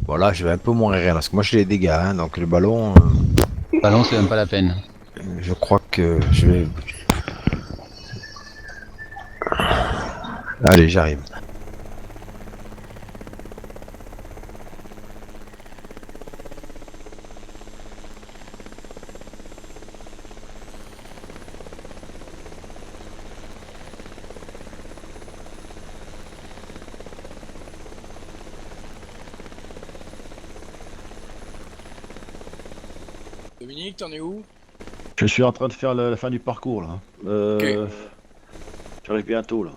Bon là, je vais un peu moins rire parce que moi j'ai les dégâts, hein, donc le ballon, Ballon, c'est même pas la peine. je crois que je vais. Allez, j'arrive. Dominique, t'en es où? Je suis en train de faire la fin du parcours là. Ok. J'arrive bientôt là.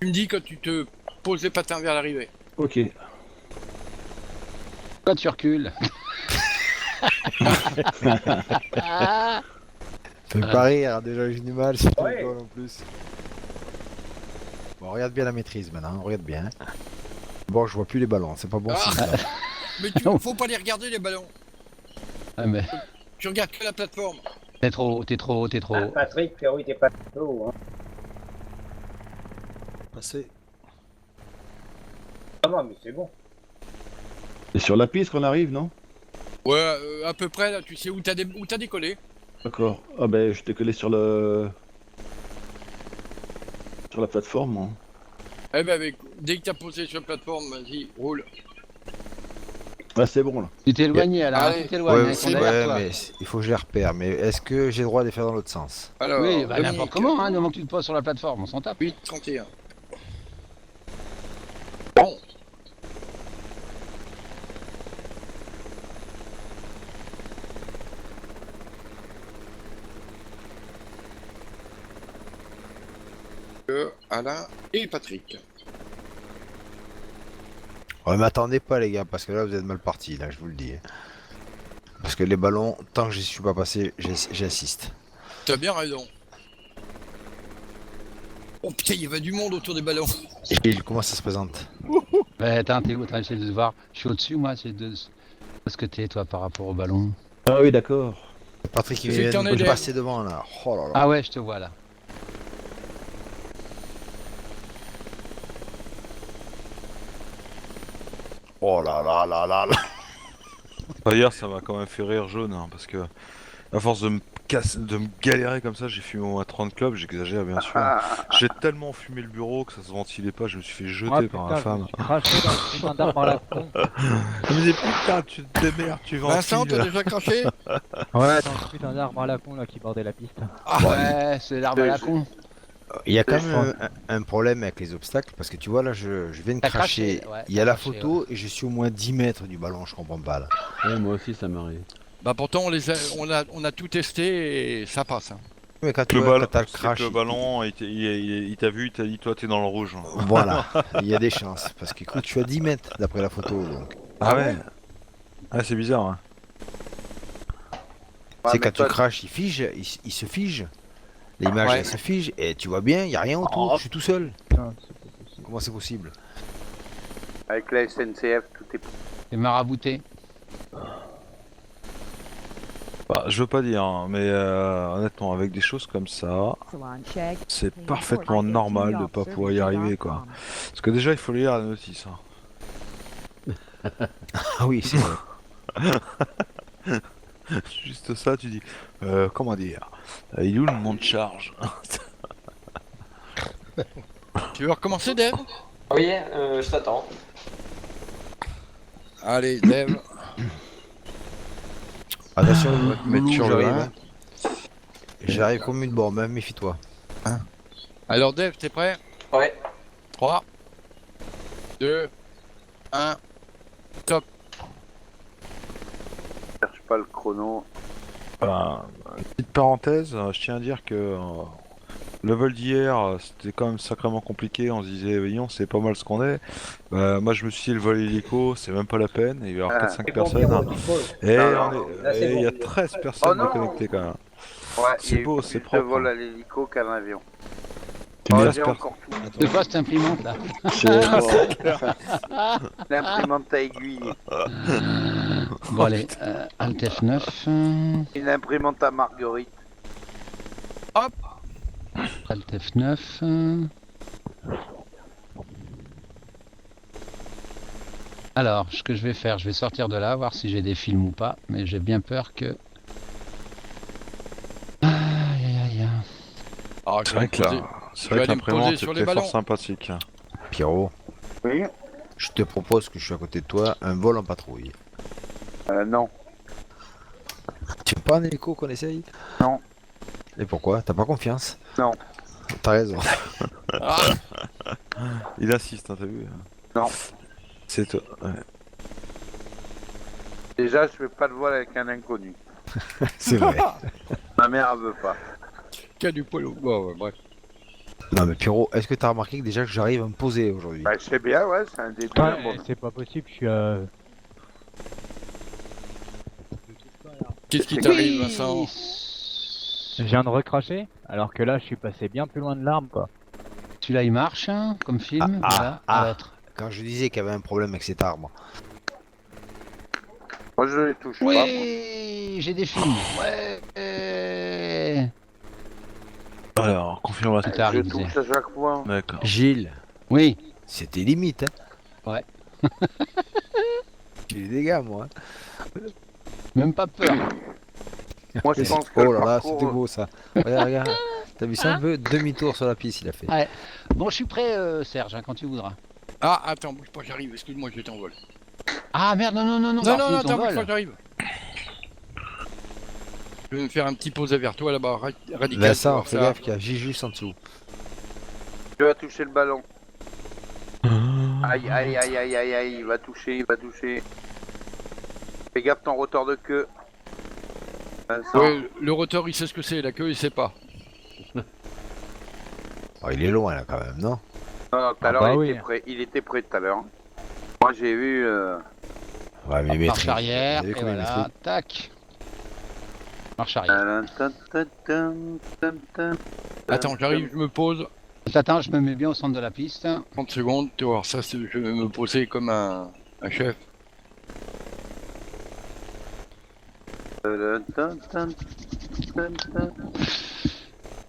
Tu me dis quand tu te poses les patins vers l'arrivée. Ok. Pourquoi tu recules? Fais pas rire, déjà j'ai du mal, si tu rigoles en plus. Bon, regarde bien la maîtrise maintenant, regarde bien. Bon, je vois plus les ballons, c'est pas bon Ah, signe ça. mais faut pas les regarder les ballons. Ah, mais Tu regardes que la plateforme. t'es trop haut, t'es trop haut, t'es trop haut. Patrick, oui, t'es pas haut, hein. Passé. Ah non, mais c'est bon. C'est sur la piste qu'on arrive, non? Ouais, à peu près là, tu sais où t'as décollé. D'accord. Ah ben je t'ai collé sur le. Sur la plateforme, moi. Eh ben dès que t'as posé sur la plateforme, vas-y, roule. Ah c'est bon là. Tu t'es éloigné alors, Allez. tu t'éloignes, Ouais, ils sont c'est derrière ouais, toi. mais il faut que je les repère. Mais est-ce que j'ai le droit de les faire dans l'autre sens? Alors, Oui, bah Dominique, n'importe comment, hein, du moment que tu te poses sur la plateforme, on s'en tape. 8,31. Bon. Alain et Patrick. Ouais, m'attendez pas les gars, parce que là vous êtes mal partis, là, je vous le dis. Parce que les ballons, tant que je suis pas passé, j'insiste. T'as bien raison. Oh putain, il y avait du monde autour des ballons. Et comment ça se présente? Bah, attends, t'es où? Attends, j'essaie de voir. Je suis au-dessus, moi, c'est de. Où est-ce que t'es, toi, par rapport au ballon? Ah oui d'accord. Patrick il C'est vient que t'en de es me dev. passer devant là. Oh là là. Ah ouais, je te vois là. Oh là là là là là. D'ailleurs, ça m'a quand même fait rire jaune, hein, parce que à force de me casser, de me galérer comme ça, j'ai fumé au moins 30 clubs, j'exagère bien sûr. J'ai tellement fumé le bureau que ça se ventilait pas, je me suis fait jeter par la femme. Craché dans le putain d'arbre à la con. Elle me disait putain, tu te démerdes, tu Vincent, t'as ventiles. déjà craché? Ouais, dans le putain d'arbre à la con là qui bordait la piste. Ouais, c'est l'arbre à la con. Il y a quand même un problème avec les obstacles parce que tu vois là je viens de T'as cracher. craché, ouais, Il y a t'as la craché, photo et je suis au moins 10 mètres du ballon, je comprends pas là. Ouais, moi aussi ça m'arrive. Bah pourtant on a tout testé et ça passe. Hein. Mais quand, Le ballon, quand t'as le c'est que crash, le ballon, il t'a vu, il t'a dit toi t'es dans le rouge. voilà, il y a des chances. Parce qu'écoute, je suis à 10 mètres d'après la photo donc. Ah ouais. Ah c'est bizarre. Hein. Tu sais, quand tu craches, il fige, il se fige. L'image Ouais. elle se fige et tu vois bien, il n'y a rien autour, je suis tout seul. Putain, c'est pas possible. Comment c'est possible? Avec la SNCF, tout est. C'est marabouté. Bah, je veux pas dire, hein, mais honnêtement, avec des choses comme ça, c'est parfaitement normal de pas pouvoir y arriver, quoi. Parce que déjà, il faut lire la notice. Hein. Ah oui, c'est vrai. Juste ça, tu dis, comment dire, il est où le monde de charge? Tu veux recommencer, Dev? Oui, je t'attends. Allez, Dev. Attention, mettre Loulou, sur le j'arrive, 1. hein. J'arrive comme une bombe, hein, méfie-toi. Alors, Dev, t'es prêt? Ouais. 3, 2, 1. Cherche pas le chrono. Petite parenthèse, je tiens à dire que le vol d'hier, c'était quand même sacrément compliqué. On se disait, voyons, c'est pas mal ce qu'on est. Moi, je me suis dit, le vol hélico, c'est même pas la peine. Il va y avoir 4-5 C'est bon, personnes. Pierrot, tu poses. Et Non, on non, est- là, c'est et il y a bon. 13 Oh personnes de non. connectées quand même. Ouais, C'est il y a eu beau, plus c'est de propre, vol hein. à l'hélico qu'à l'avion. Tu Oh, me j'ai laisses encore tout. De quoi cette imprimante là? L'imprimante à aiguille. Bon, allez, Alt F9. Une imprimante à marguerite. Alt F9. Alors, ce que je vais faire, je vais sortir de là, voir si j'ai des films ou pas, mais j'ai bien peur que... Aïe, aïe, aïe. Ah, C'est vrai que là, c'est vrai que l'imprimante sur les était ballons. fort sympathique. Pierrot, Oui. je te propose que je suis à côté de toi, un vol en patrouille. Non. Tu veux pas un hélico qu'on essaye? Non. Et pourquoi? T'as pas confiance? Non. T'as raison. Ah, Il insiste, hein, t'as vu? Non. C'est toi. Ouais. Déjà, je fais pas de voile avec un inconnu. C'est vrai. Ma mère elle veut pas. qu'il y a du poil au bois, ouais, bref. Non mais Pierrot, est-ce que t'as remarqué que déjà que j'arrive à me poser aujourd'hui? Bah, je sais bien, ouais, c'est un début. Ouais, bon. c'est pas possible, je suis Qu'est-ce qui t'arrive, Vincent? Je viens de recracher, alors que là, je suis passé bien plus loin de l'arme, quoi. Celui-là, il marche, hein, comme film. Voilà, à l'autre. Quand je disais qu'il y avait un problème avec cet arbre. Moi, je les touche pas. Oui, j'ai des films. Ouais. Alors, confirmation. Tout est Je arrivé. touche à chaque fois. D'accord. Gilles, Oui. c'était limite, hein. Ouais. J'ai eu des dégâts, moi. Même pas peur. Moi, je pense que Oh le là là, parcours, c'était beau ça. Regarde, regarde. T'as vu ça un peu? Demi-tour sur la piste, il a fait. Bon, je suis prêt, Serge, hein, quand tu voudras. Ah, attends, bouge pas, j'arrive, excuse-moi, j'étais en vol. Ah merde, non, non, non, non. Non, bah, non, finis ton attends, bouge vol. pas, j'arrive. Je vais me faire un petit posé vers toi là-bas, radical. Vincent, tu fais vois, ça. gaffe qu'il y a Gijus en dessous. tu vas toucher le ballon. Aïe, aïe, aïe, aïe, aïe, aïe, il va toucher, il va toucher. Fais gaffe ton rotor de queue. Vincent. Ouais, le rotor il sait ce que c'est, la queue il sait pas. Oh, il est loin là quand même, non? Non, non, tout à Ah l'heure, bah il oui. était prêt. Il était prêt tout à l'heure. Moi, j'ai vu. Ouais, mais il Marche maîtrise. arrière, Vous avez et combien de voilà, maîtrise? tac. Marche arrière. Attends, j'arrive, je me pose. Attends, je me mets bien au centre de la piste. 30 secondes, tu vois, ça je vais me poser comme un chef.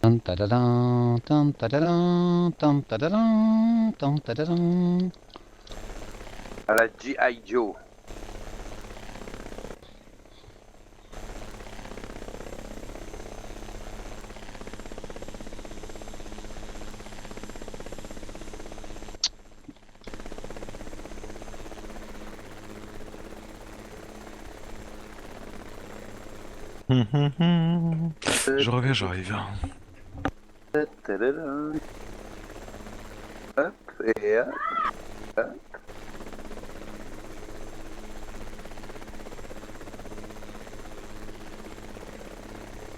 Tan tadadan, tan tadadan, tan tadadan, tan tadadan. À la G.I. Joe. Je reviens, j'arrive. Hop, et hop.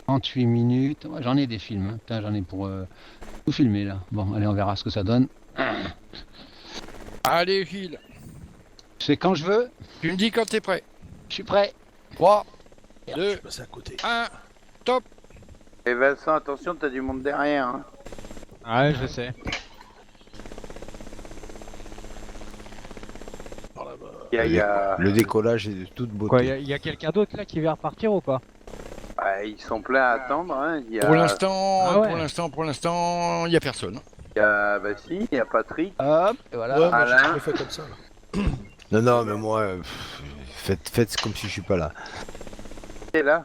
38 minutes. Ouais, j'en ai des films. Hein. Putain, j'en ai pour tout filmer là. Bon, allez, on verra ce que ça donne. Allez Gilles, C'est quand je veux. tu me dis quand t'es prêt. Je suis prêt. 3, 2, 1, Et Vincent, attention, t'as du monde derrière. Hein. Ouais, je sais. Il y a... Le décollage est de toute beauté. Quoi, y a quelqu'un d'autre là qui veut repartir ou pas? Ah, ils sont pleins à attendre. Hein. Il y a... Pour l'instant, Ah ouais. pour l'instant, il y a personne. Il y a... Bah si, il y a Patrick. Hop, et voilà. Ouais, moi Alain. je fais comme ça. Là. Non, non, mais moi, faites comme si je suis pas là. T'es là.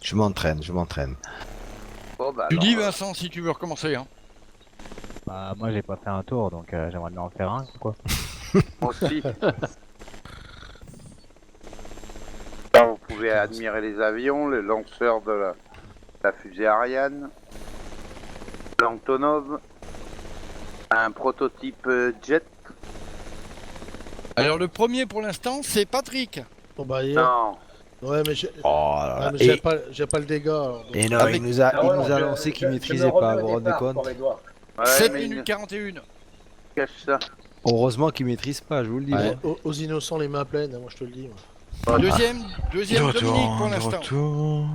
Je m'entraîne, je m'entraîne. Bon, bah, Tu alors, dis Vincent si tu veux recommencer. Hein. Bah, moi j'ai pas fait un tour donc j'aimerais bien en faire un quoi. moi aussi. Là, vous pouvez admirer les avions, les lanceurs de la fusée Ariane, l'Antonov, un prototype jet. Alors le premier pour l'instant c'est Patrick. Bon bah hier. Non, Ouais mais j'ai Oh là là. mais j'ai pas le dégât. Alors, donc. Et non, Avec- il nous a annoncé qu'il maîtrisait pas, vous vous rendez compte? ouais, 7 mais il minutes 41. cache ça. Heureusement qu'il maîtrise pas, je vous le dis. Ouais. Aux innocents les mains pleines, hein, moi je te le dis. Moi. Deuxième De retour, Dominique pour de l'instant. retour.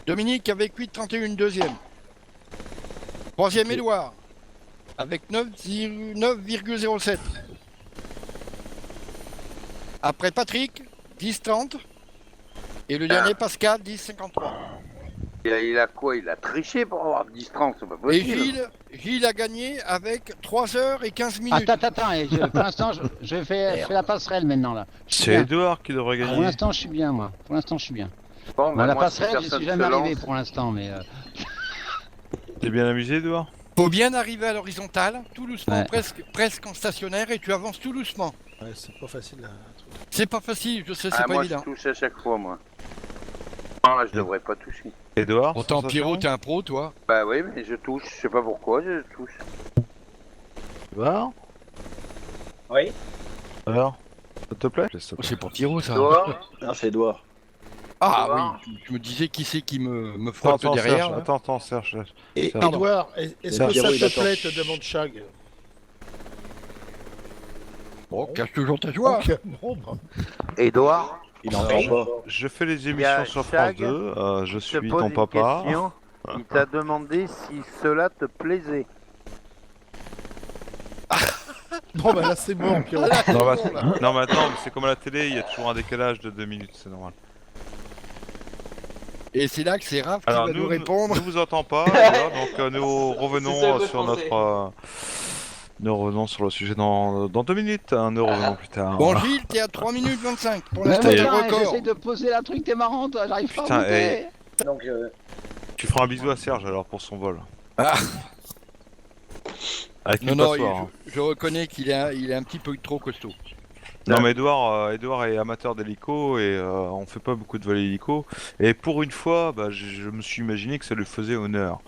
Dominique avec 8,31 deuxième. Troisième Édouard avec 9,07. Après Patrick 10,30 et le dernier Pascal 10,53. Il a quoi? Il a triché pour avoir 10-30, c'est pas Et possible. Gilles a gagné avec 3 heures et 15 minutes. Attends, et pour l'instant, je fais la passerelle maintenant là. Je suis C'est bien. Edouard qui devrait Pour gagner. l'instant, je suis bien, moi. Pour l'instant, je suis bien. Bon, Bon, la moi, si passerelle, je personne suis jamais se arrivé lance- pour l'instant, mais T'es bien amusé, Edouard? Faut bien arriver à l'horizontale, tout doucement, Ouais. presque en stationnaire, et tu avances tout doucement. Ouais, c'est pas facile là. C'est pas facile, je sais, c'est Ah, pas moi, évident. je touche à chaque fois, moi. Non, là, je devrais pas toucher. Edouard? Pourtant, sensation Pierrot, t'es un pro, toi. Bah oui, mais je touche. Je sais pas pourquoi, je touche. Edouard? Oui. Alors? Ça te plaît? C'est pour Pierrot, ça. Toi Ah, c'est Edouard. Ah Edouard. oui, je me disais qui c'est qui me frotte Attends, derrière. Serge, là. attends, Serge. Et Pardon. Edouard, est-ce Serge, que ça il te attend. plaît, te demande Chag? Bon, cache toujours ta joie. Ok, bon, bah. Edouard, Il n'entend pas. Je fais les Il y a émissions sur Chag, France 2, je je te suis pose ton une papa. question. Il t'a demandé si cela te plaisait. Bon, bah là, c'est bon, Pierrot. Non, non, mais attends, mais c'est comme à la télé, il y a toujours un décalage de 2 minutes, c'est normal. Et c'est là que c'est Raph qui Alors, va nous répondre. ne vous entend pas, Edouard, donc nous C'est revenons ça, le sur français. notre... nous revenons sur le sujet dans 2 minutes, hein, nous revenons plus tard. Bon, Gilles, t'es à 3 minutes 25. Pour mais l'instant, t'es le putain, record. j'essaie de poser la truc, t'es marrant, toi, j'arrive pas Putain, à monter. Donc, Tu feras un bisou à Serge alors pour son vol. Ah. Avec Non, une non, passoire, hein. je reconnais qu'il est un petit peu trop costaud. Non mais Edouard est amateur d'hélico et on fait pas beaucoup de vols hélico. Et pour une fois, bah, je me suis imaginé que ça lui faisait honneur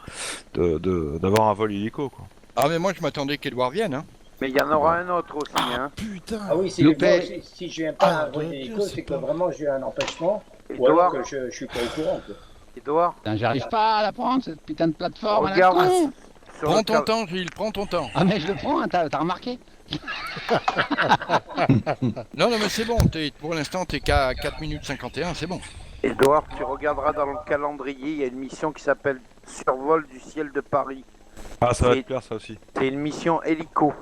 d'avoir un vol hélico, quoi. Ah, mais moi, je m'attendais qu'Edouard vienne. Hein. Mais il y en aura un autre aussi, hein. Putain. ah oui, si, Loupé. moi, si je viens pas à un Ah, vol Dieu, hélico, c'est c'est que pas- vraiment j'ai un empêchement. Ou alors Edouard, que je suis pas au courant. Quoi. Edouard, Putain, j'arrive pas à la prendre, cette putain de plateforme à la regarde. con. Sur Prends le ton temps, Gilles, prends ton temps. Ah, mais je le prends, hein, t'as remarqué? Non, mais c'est bon, pour l'instant, t'es qu'à 4 minutes 51, c'est bon. Edouard, tu regarderas dans le calendrier, il y a une mission qui s'appelle Survol du ciel de Paris. Ah ça va Et- te plaire ça aussi. C'est une mission hélico.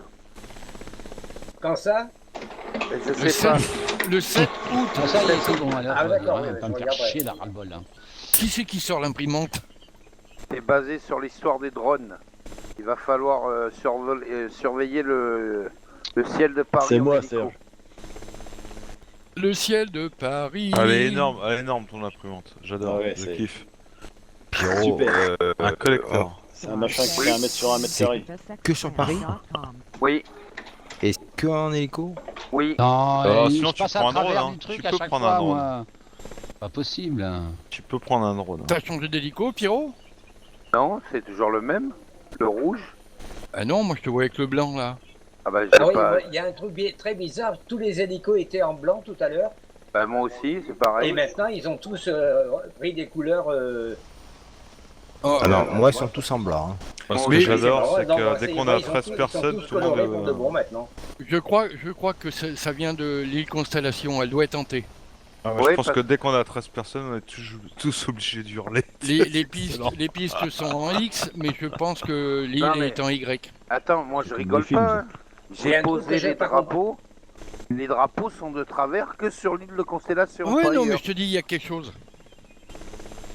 Quand ça? Et je Le sais pas. 7, le 7 août, Ah, ça y est, c'est bon, alors. Ah, d'accord, ouais, ouais, pas je me faire regarderai. chier, là, ras-le-bol, là. qui c'est qui sort l'imprimante? C'est basé sur l'histoire des drones. Il va falloir surveiller le ciel de Paris. C'est en moi, hélico. Serge. Le ciel de Paris. Elle est énorme ton imprimante. J'adore, Ah ouais, je c'est- kiffe. Pierrot, Super. un collector. C'est un machin qui fait 1 mètre sur 1 mètre carré. Que sur Paris? Oui, Et que en hélico? oui. Non, Sinon, je tu passe à prends un drone, travers hein. du truc Tu à peux chaque prendre fois, un drone. moi. Pas possible. Hein. Tu peux prendre un drone. hein. T'as changé d'hélico, Pierrot? Non, c'est toujours le même. Le rouge. Ah non, moi je te vois avec le blanc là. Ah bah, Ah oui, pas... il y a un truc très bizarre. Tous les hélicos étaient en blanc tout à l'heure. Bah, moi aussi, c'est pareil. Et maintenant, ils ont tous pris des couleurs. Oh, Alors, moi, ils sont tous en blanc. hein. Moi, ce Oui, que j'adore, marrant, c'est non, que bah, dès c'est qu'on vrai, a ils sont 13 tous- ils sont personnes, tous tout le monde... colorés pour de bon maintenant. je crois que ça vient de l'île Constellation, elle doit être hantée. Ah ouais, Ouais, je pense parce- que dès qu'on a 13 personnes, on est tous obligés d'hurler. Les pistes sont en X, mais je pense que l'île Non, mais- est en Y. Attends, moi je rigole films, pas. hein. C'est J'ai un truc que posé j'ai les pas drapeaux. Les drapeaux sont de travers que sur l'île de Constellation. Ouais, pas non, mais ailleurs. je te dis, il y a quelque chose.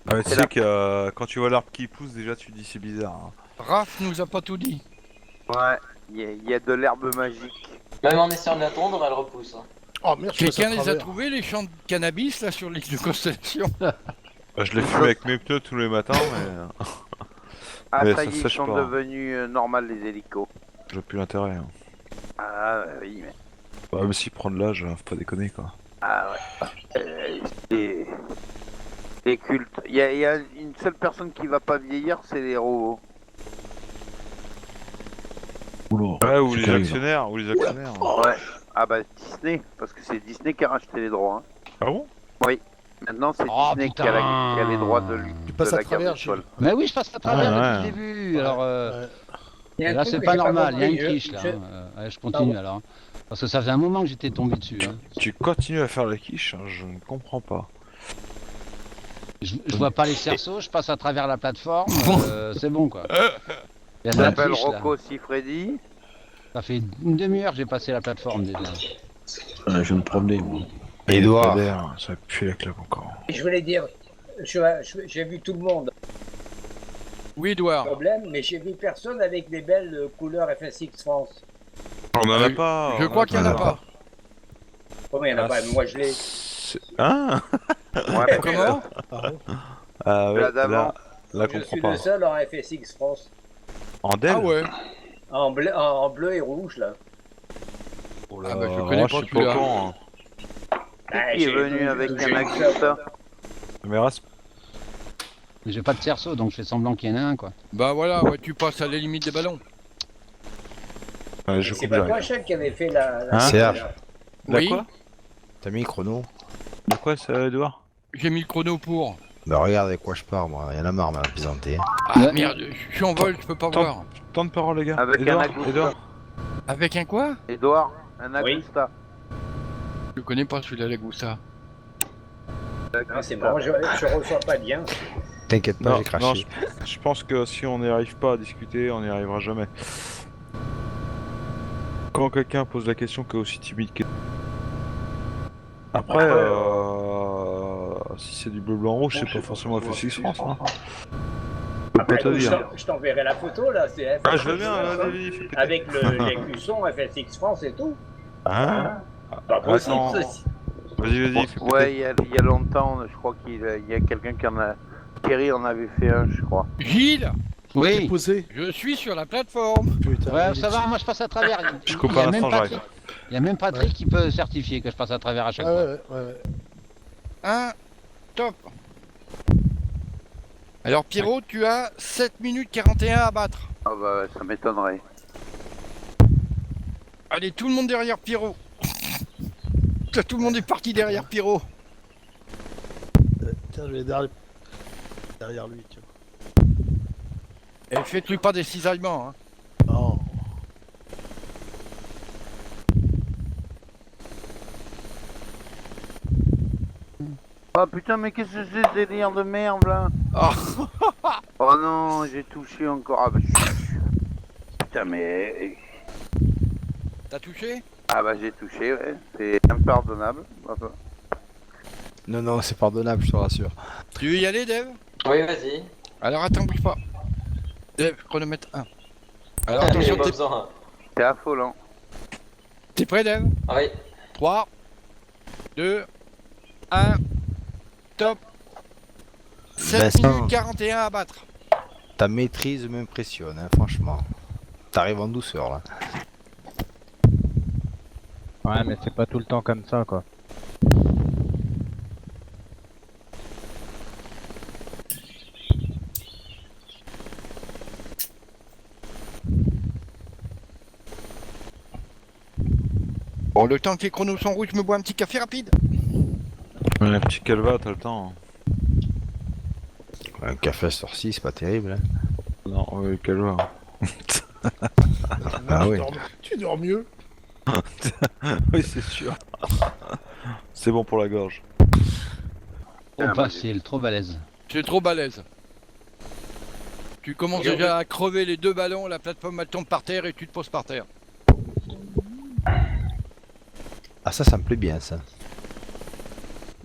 Ah, mais tu C'est sais la- que quand tu vois l'arbre qui pousse, déjà tu te dis c'est bizarre. hein. Raph nous a pas tout dit. Ouais, il y a de l'herbe magique. Même en essayant de l'attendre, elle repousse. hein. Oh merde, je passe Quelqu'un à les a travers. trouvés, les champs de cannabis là sur l'île de Constellation? Bah, je l'ai fumé avec mes pneus tous les matins, mais Ah, Mais ça ça y est, ils sèche sont pas. devenus normales les hélicos. j'ai plus l'intérêt. hein. Ah oui, mais... Bah, mais si prendre l'âge, faut pas déconner quoi. Ah ouais. C'est culte. Il y a une seule personne qui va pas vieillir, c'est les robots. Ouais, ou C'est les terrible. actionnaires, Ouais. Ah bah Disney, parce que c'est Disney qui a racheté les droits. hein. Ah bon? Maintenant c'est Oh, Disney qui putain. a les droits de Tu passes de à la travers, carte d'étoile. Gilles. Mais oui, je passe à travers Ouais, depuis le début. Alors, Ouais. Il y a un là, truc c'est que pas j'ai normal, il y a une compris, triche là. je- hein. Ouais, je continue alors. Parce que ça fait un moment que j'étais tombé dessus. Hein. Tu continues à faire la quiche, hein, je ne comprends pas. Je vois pas les cerceaux, je passe à travers la plateforme. C'est bon quoi. Il y a de Je la m'appelle triche là. Rocco Siffredi. Ça fait une demi-heure que j'ai passé la plateforme déjà. Je vais me promener, moi. Edouard. Ça pue la clope encore. Je voulais dire, j'ai vu tout le monde Oui, Edouard. problème, mais j'ai vu personne avec des belles couleurs FSX France. On en a pas. Je on crois qu'il n'y en a pas. Comment il n'y en a Ah, pas? Moi je l'ai. Hein? Ouais, Comment? Ah ouais, La d'avant. là Je comprends suis pas. le seul en FSX France. En Dell? Ah ouais. En bleu et rouge là. Oh là, Ah bah, je alors connais là, pas suis pas au celui-là. courant, hein. Ah, Qui est j'ai venu vu- avec j'ai un vu Agusta? ça. Mais reste. Mais j'ai pas de cerceau, donc je fais semblant qu'il y en a un, quoi. Bah voilà, ouais, tu passes à la limite des ballons. Je C'est coupe pas direct. toi, Chef, qui avait fait la. Hein Serge. La Oui. quoi? T'as mis le chrono? De quoi ça, Edouard? J'ai mis le chrono pour. Bah regarde avec quoi je pars moi, y'en a marre m'a plaisanté. Ah Ouais. merde, je suis en vol, je peux pas Attends. voir. Temps de parole, les gars. Avec un Edouard, Agusta. Edouard. Avec un quoi? Edouard, un Oui. Agusta. Je connais pas celui-là, la Goussa. Non, c'est bon, je reçois pas bien. T'inquiète pas, Non, j'ai craché. non, je pense que si on n'y arrive pas à discuter, on n'y arrivera jamais. Quand quelqu'un pose la question qui est aussi timide que... Après, si c'est du bleu, blanc, rouge, c'est pas forcément FSX France. Hein. Je peux pas te dire. Je t'enverrai la photo là, c'est Ah, je veux bien, là, David, fais péter. avec l'écusson FSX France et tout. Hein? Pas possible, Attends. ceci. Vas-y, fais péter. Ouais, il y a longtemps, je crois qu'il y a quelqu'un qui en a... Kerry en avait fait un, je crois. Gilles, Oui. Posé. je suis sur la plateforme. Putain, Ouais, il est ça va, moi je passe à travers. Je coupe Il y a un même instant, Patrick- j'arrive. Il y a même Patrick qui peut certifier que je passe à travers à chaque Ah fois. ouais. Un, top. Alors Pierrot, tu as 7 minutes 41 à battre. Ah bah ouais, ça m'étonnerait. Allez, tout le monde derrière Pierrot. Tout le monde est parti derrière Pierrot. Tiens, je vais derrière lui, tu vois. Et fais-tu pas des cisaillements, hein. Non. Oh putain, mais qu'est-ce que c'est ce délire de merde là? Oh. Oh non, j'ai touché encore. Ah bah putain, mais. T'as touché? Ah bah j'ai touché, ouais. C'est impardonnable. Enfin, Non, c'est pardonnable, je te rassure. Tu veux y aller, Dave? Oui, vas-y. Alors attends, bouge pas. Dave, chronomètre 1. Alors J'ai attention, pas besoin. c'est affolant. t'es prêt, Dave? Ah oui. 3, 2, 1, top. 7 Vincent. minutes 41 à battre. Ta maîtrise m'impressionne, hein, franchement. T'arrives en douceur là. Ouais, mais c'est pas tout le temps comme ça, quoi. Bon, le temps que les chronos sont rouges, je me bois un petit café rapide. Un petit calva, t'as le temps. Un café sur 6, c'est pas terrible. Hein. Non, le calva. Ah oui. Tu dors mieux. Oui, c'est sûr. C'est bon pour la gorge. Trop facile, trop balèze. C'est trop balèze. Tu commences déjà à crever les deux ballons, la plateforme elle tombe par terre et tu te poses par terre. Ah ça me plaît bien ça.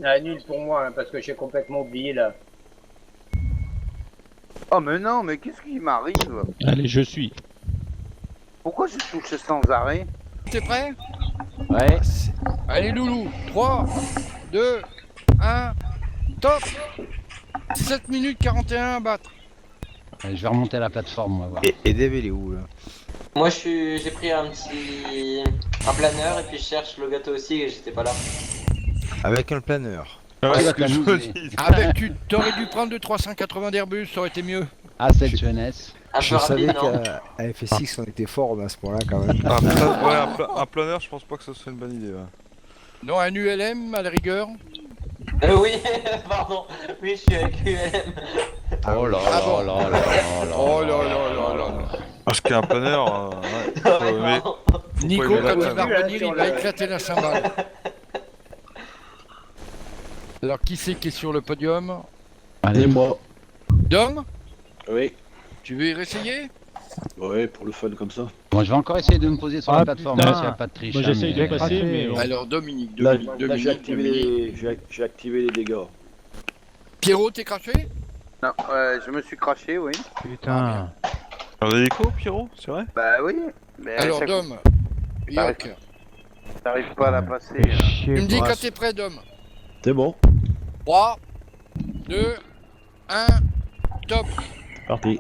Ah, nul pour moi, hein, parce que j'ai complètement oublié là. Oh mais non, mais qu'est-ce qui m'arrive? Allez, je suis. Pourquoi je touche sans arrêt? T'es prêt? Ouais. Allez loulou, 3, 2, 1, top. 7 minutes 41 à battre. Allez, je vais remonter à la plateforme, on va voir. Et Dave il est où là? Moi, j'ai pris un planeur et puis je cherche le gâteau aussi et j'étais pas là. Avec un planeur. Tu vas ce que je t'amuser. dis. Avec tu t'aurais dû prendre le 380 d'Airbus, ça aurait été mieux. Ah, cette jeunesse. Un Je peu savais rapide, non? qu'à FSX on était fort à ce point-là quand même. Un planeur, je pense pas que ce soit une bonne idée. Ouais. Non, un ULM à la rigueur. Oui, pardon. Oui, je suis avec ULM. Oh là Ah bon. là là là Oh là là là là. Parce qu'un planeur, ouais, mais Vraiment. Nico, Ouais, quand mais il va revenir, il va éclater la cymbale. Alors, qui c'est qui est sur le podium? Allez, moi. Dom, Oui. tu veux y réessayer? Ouais, pour le fun comme ça. bon, je vais encore essayer de me poser sur Ah, la plateforme, putain. hein, s'il n'y a pas de triche. Moi, hein, j'essaye de mais- passer, mais bon. Alors, Dominique, Là, j'ai activé Dominique. j'ai activé les dégâts. Pierrot, t'es craché? Non, je me suis craché, oui. Putain. Un hélico, Pierrot, c'est vrai? Bah oui. Mais à Alors, chaque Dom, fois, Yoc, t'arrives pas à la passer. Fais hein. chier, tu me dis quoi. quand t'es prêt, Dom. C'est bon. 3, 2, 1, top. Parti.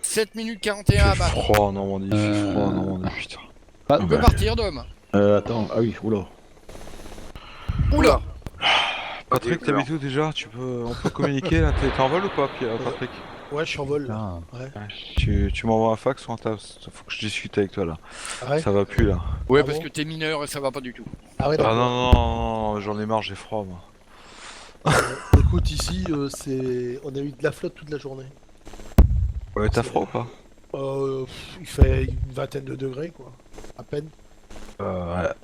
7 minutes 41 à battre. Froid en Normandie, froid en Normandie, putain. Tu peux partir, Dom. Attends, ah oui, oula. Oula. Patrick, t'habites où déjà? On peut communiquer là? T'es en vol ou pas, Patrick? Ouais, je suis en vol là. Putain. Ouais. Tu m'envoies un fax ou un tasse? Faut que je discute avec toi là. Ah ouais. Ça va plus là. Ouais, Ah parce bon que t'es mineur et ça va pas du tout. Ah ouais, Ah d'accord. non, j'en ai marre, j'ai froid moi. Écoute, ici, on a eu de la flotte toute la journée. Ouais, t'as froid ou pas? Il fait une vingtaine de degrés, quoi. À peine.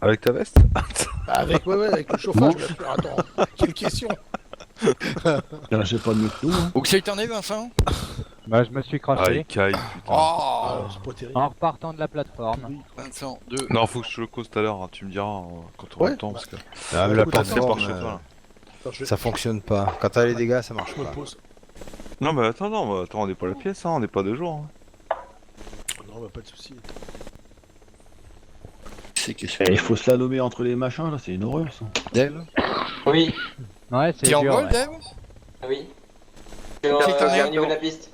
Avec ta veste? Bah, avec le chauffage, bien sûr. Attends, quelle question. J'ai pas de mieux que nous. Hein. Où que ça t'en est, Vincent? Bah, je me suis Ah, craché il caille, putain. Oh, C'est pas terrible. en repartant de la plateforme. Vincent, 2. Non, faut que je te le cause tout à l'heure, hein, tu me diras quand on aura Ouais, le temps bah. parce que. Ah, mais la Écoute, C'est plateforme, par chez toi là. Attends, je ça fonctionne pas. Quand t'as les dégâts, ça marche me pas. pose. Non, mais attends, on n'est pas à la pièce, hein, on n'est pas de jour. Hein. Non, bah, pas de soucis. Il faut slalomer entre les machins là, c'est une horreur ça. Dave? Oui, Ouais, c'est T'es en dur. vol, ouais. Dave? oui. Je suis C'est un au niveau de la piste.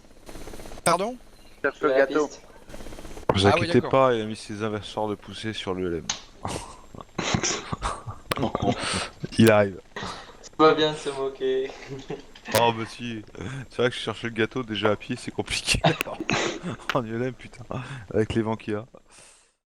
Pardon? Cherche Je le suis à la gâteau. piste. Vous Ah oui, inquiétez d'accord. pas, il a mis ses inverseurs de poussée sur le LM. Il arrive. C'est pas bien de se moquer. Oh bah si, c'est vrai que je cherchais le gâteau déjà à pied, c'est compliqué. En ULM, putain, avec les vents qu'il y a.